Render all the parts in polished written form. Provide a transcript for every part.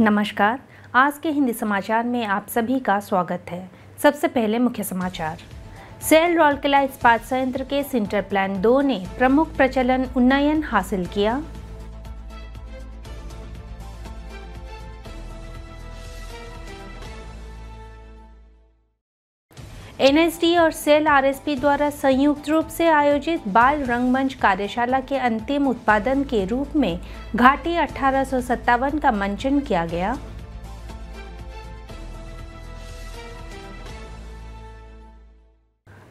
नमस्कार। आज के हिंदी समाचार में आप सभी का स्वागत है। सबसे पहले मुख्य समाचार। सेल राउरकेला इस्पात संयंत्र के सिंटर प्लान 2 ने प्रमुख प्रचलन उन्नयन हासिल किया। एनएसडी और सेल आरएसपी द्वारा संयुक्त रूप से आयोजित बाल रंगमंच कार्यशाला के अंतिम उत्पादन के रूप में घाटी 1857 का मंचन किया गया।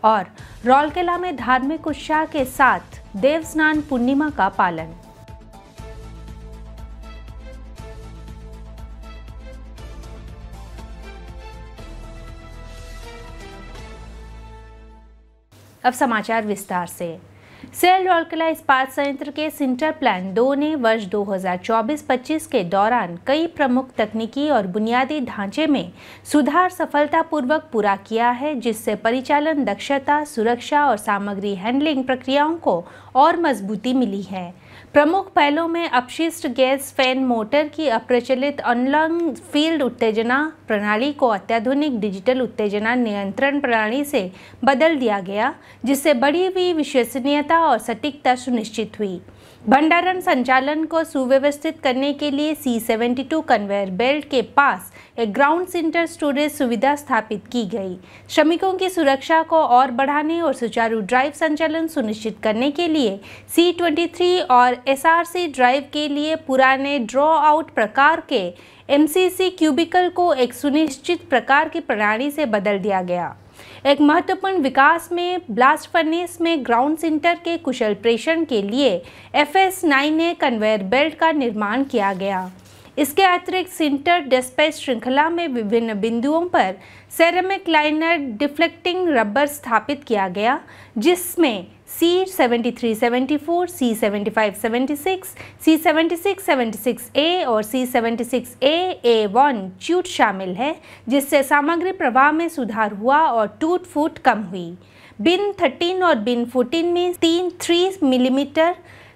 और राउरकेला में धार्मिक उत्साह के साथ देवस्नान पूर्णिमा का पालन। अब समाचार विस्तार से। सेल राउरकेला इस्पात संयंत्र के सिंटर प्लान 2 ने वर्ष 2024-25 के दौरान कई प्रमुख तकनीकी और बुनियादी ढांचे में सुधार सफलतापूर्वक पूरा किया है, जिससे परिचालन दक्षता, सुरक्षा और सामग्री हैंडलिंग प्रक्रियाओं को और मजबूती मिली है। प्रमुख पहलों में अपशिष्ट गैस फैन मोटर की अप्रचलित अनलॉन्ग फील्ड उत्तेजना प्रणाली को अत्याधुनिक डिजिटल उत्तेजना नियंत्रण प्रणाली से बदल दिया गया, जिससे बढ़ी हुई विश्वसनीयता और सटीकता सुनिश्चित हुई। भंडारण संचालन को सुव्यवस्थित करने के लिए C72 कन्वेयर बेल्ट के पास एक ग्राउंड सिंटर स्टोरेज सुविधा स्थापित की गई। श्रमिकों की सुरक्षा को और बढ़ाने और सुचारू ड्राइव संचालन सुनिश्चित करने के लिए C23 और SRC ड्राइव के लिए पुराने ड्रॉ आउट प्रकार के MCC क्यूबिकल को एक सुनिश्चित प्रकार की प्रणाली से बदल दिया गया। एक महत्वपूर्ण विकास में ब्लास्ट फर्नेस में ग्राउंड सिंटर के कुशल प्रेषण के लिए FS9A कन्वेयर बेल्ट का निर्माण किया गया। इसके अतिरिक्त सिंटर डिस्पैच श्रृंखला में विभिन्न बिंदुओं पर सेरेमिक लाइनर डिफ्लेक्टिंग रबर स्थापित किया गया, जिसमें C7374, C7576, C7676A और C76A1 च्यूट शामिल है, जिससे सामग्री प्रवाह में सुधार हुआ और टूट फूट कम हुई। बिन 13 और बिन 14 में 3 मिलीमीटर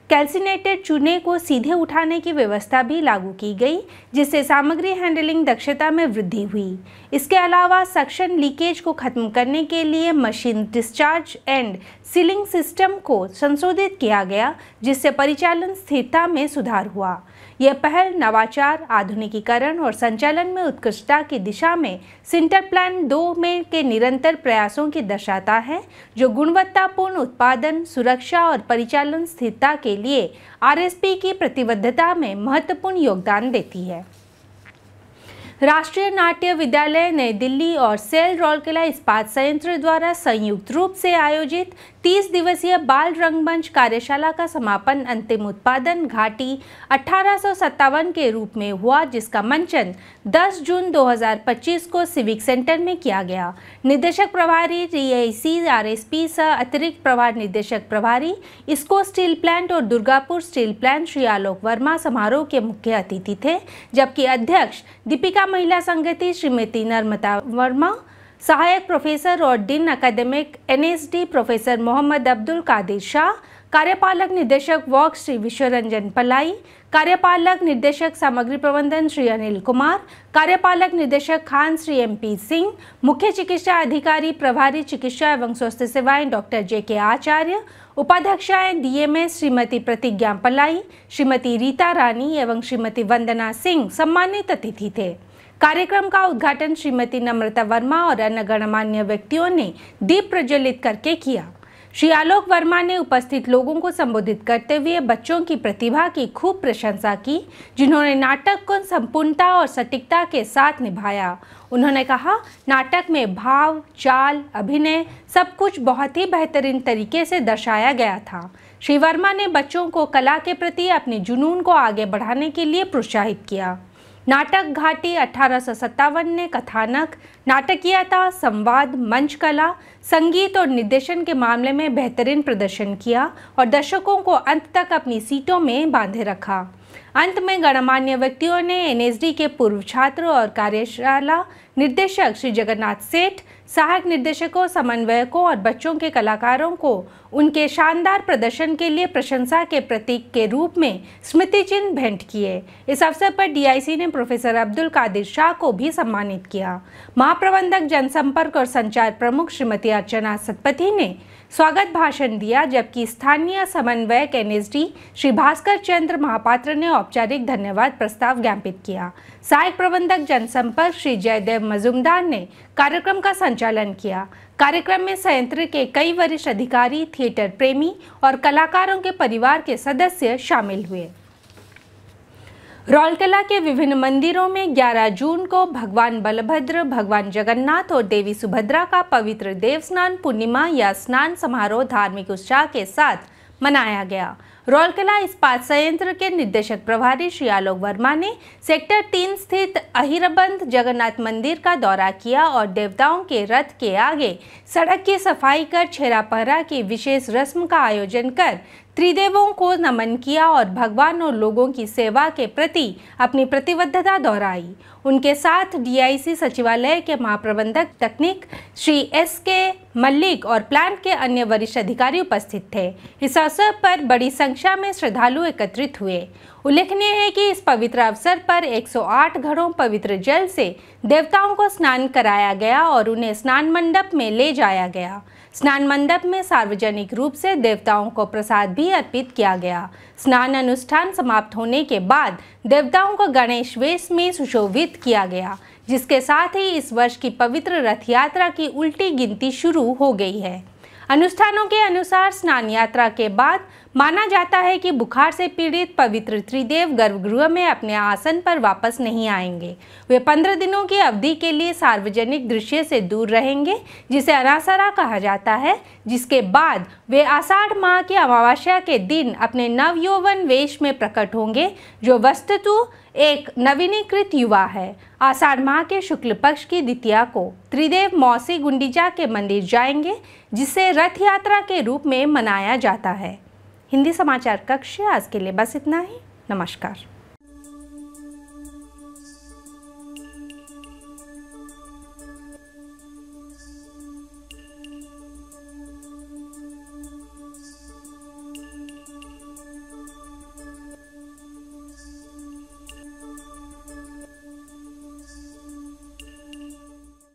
कैल्सिनेटेड चूने को सीधे उठाने की व्यवस्था भी लागू की गई, जिससे सामग्री हैंडलिंग दक्षता में वृद्धि हुई। इसके अलावा सक्शन लीकेज को खत्म करने के लिए machine discharge and ceiling system को संशोधित किया गया, जिससे परिचालन स्थिरता में सुधार हुआ। यह पहल नवाचार, आधुनिकीकरण और संचालन में उत्कृष्टता की दिशा में सिंटर प्लान 2 में के निरंतर प्रयासों की दर्शाता है, जो गुणवत्तापूर्ण उत्पादन, सुरक्षा और परिचालन स्थिरता के लिए आरएसपी की प्रतिबद्धता में महत्वपूर्ण योगदान देती है। राष्ट्रीय नाट्य विद्यालय नई दिल्ली और सेल राउरकेला इस्पात संयंत्र द्वारा संयुक्त रूप से आयोजित 30 दिवसीय बाल रंगमंच कार्यशाला का समापन अंतिम उत्पादन घाटी 1857 के रूप में हुआ, जिसका मंचन 10 जून 2025 को सिविक सेंटर में किया गया। निदेशक प्रभारी RIC आरएसपी सह अतिरिक्त प्रभार निदेशक प्रभारी इसको स्टील प्लांट और दुर्गापुर स्टील प्लांट श्री आलोक वर्मा समारोह के मुख्य अतिथि थे, जबकि अध्यक्ष दीपिका महिला संगति श्रीमती नर्मदा वर्मा, सहायक प्रोफेसर और डीन अकादमिक NSD प्रोफेसर मोहम्मद अब्दुल कादिर शाह, कार्यपालक निदेशक वर्क श्री विश्वरंजन पलाई, कार्यपालक निदेशक सामग्री प्रबंधन श्री अनिल कुमार, कार्यपालक निदेशक खान श्री MP सिंह, मुख्य चिकित्सा अधिकारी प्रभारी चिकित्सा एवं स्वास्थ्य सेवाएं डॉक्टर JK आचार्य, उपाध्यक्षाएं DMS श्रीमती प्रतिज्ञा पलाई, श्रीमती रीता रानी एवं श्रीमती वंदना सिंह सम्मानित अतिथि थे। कार्यक्रम का उद्घाटन श्रीमती नम्रता वर्मा और अन्य गणमान्य व्यक्तियों ने दीप प्रज्वलित करके किया। श्री आलोक वर्मा ने उपस्थित लोगों को संबोधित करते हुए बच्चों की प्रतिभा की खूब प्रशंसा की, जिन्होंने नाटक को संपूर्णता और सटीकता के साथ निभाया। उन्होंने कहा, नाटक में भाव, चाल, अभिनय सब कुछ बहुत ही बेहतरीन तरीके से दर्शाया गया था। श्री वर्मा ने बच्चों को कला के प्रति अपने जुनून को आगे बढ़ाने के लिए प्रोत्साहित किया। नाटक घाटी 1857 ने कथानक, नाटकीयता, संवाद, मंच कला, संगीत और निर्देशन के मामले में बेहतरीन प्रदर्शन किया और दर्शकों को अंत तक अपनी सीटों में बांधे रखा। अंत में गणमान्य व्यक्तियों ने एनएसडी के पूर्व छात्र और कार्यशाला निर्देशक श्री जगन्नाथ सेठ, सहायक निर्देशकों, समन्वयकों और बच्चों के कलाकारों को उनके शानदार प्रदर्शन के लिए प्रशंसा के प्रतीक के रूप में स्मृति चिन्ह भेंट किए। इस अवसर पर डीआईसी ने प्रोफेसर अब्दुल कादिर शाह को भी सम्मानित किया। महाप्रबंधक जनसंपर्क और संचार प्रमुख श्रीमती अर्चना सतपथी ने स्वागत भाषण दिया, जबकि स्थानीय समन्वयक एनएसडी श्री भास्कर चंद्र महापात्र ने औपचारिक धन्यवाद प्रस्ताव ज्ञापित किया। सहायक प्रबंधक जनसंपर्क श्री जयदेव मजूमदार ने कार्यक्रम का संचालन किया। कार्यक्रम में संयंत्र के कई वरिष्ठ अधिकारी, थिएटर प्रेमी और कलाकारों के परिवार के सदस्य शामिल हुए। रौलकेला के विभिन्न मंदिरों में 11 जून को भगवान बलभद्र, भगवान जगन्नाथ और देवी सुभद्रा का पवित्र देव स्नान पूर्णिमा या स्नान समारोह धार्मिक उत्साह के साथ मनाया गया। रौलकेला इस्पात संयंत्र के निदेशक प्रभारी श्री आलोक वर्मा ने सेक्टर 3 स्थित अहिरबंद जगन्नाथ मंदिर का दौरा किया और देवताओं के रथ के आगे सड़क की सफाई कर छेरा पहरा की विशेष रस्म का आयोजन कर त्रिदेवों को नमन किया और भगवान और लोगों की सेवा के प्रति अपनी प्रतिबद्धता दोहराई। उनके साथ डीआईसी सचिवालय के महाप्रबंधक तकनीक श्री एसके मल्लिक और प्लांट के अन्य वरिष्ठ अधिकारी उपस्थित थे। इस अवसर पर बड़ी संख्या में श्रद्धालु एकत्रित हुए। उल्लेखनीय है कि इस पवित्र अवसर पर 108 घड़ों पवित्र जल से देवताओं को स्नान कराया गया और उन्हें स्नान मंडप में ले जाया गया। स्नान मंडप में सार्वजनिक रूप से देवताओं को प्रसाद भी अर्पित किया गया। स्नान अनुष्ठान समाप्त होने के बाद देवताओं को गणेश वेश में सुशोभित किया गया, जिसके साथ ही इस वर्ष की पवित्र रथ यात्रा की उल्टी गिनती शुरू हो गई है। अनुष्ठानों के अनुसार स्नान यात्रा के बाद माना जाता है कि बुखार से पीड़ित पवित्र त्रिदेव गर्भगृह में अपने आसन पर वापस नहीं आएंगे। वे 15 दिनों की अवधि के लिए सार्वजनिक दृश्य से दूर रहेंगे, जिसे अनासरा कहा जाता है, जिसके बाद वे आषाढ़ माह की अमावस्या के दिन अपने नवयौवन वेश में प्रकट होंगे, जो वस्तुतः एक नवीनीकृत युवा है। आषाढ़ माह के शुक्ल पक्ष की द्वितीया को त्रिदेव मौसी गुंडीचा के मंदिर जाएंगे, जिसे रथ यात्रा के रूप में मनाया जाता है। हिंदी समाचार कक्ष आज के लिए बस इतना ही। नमस्कार।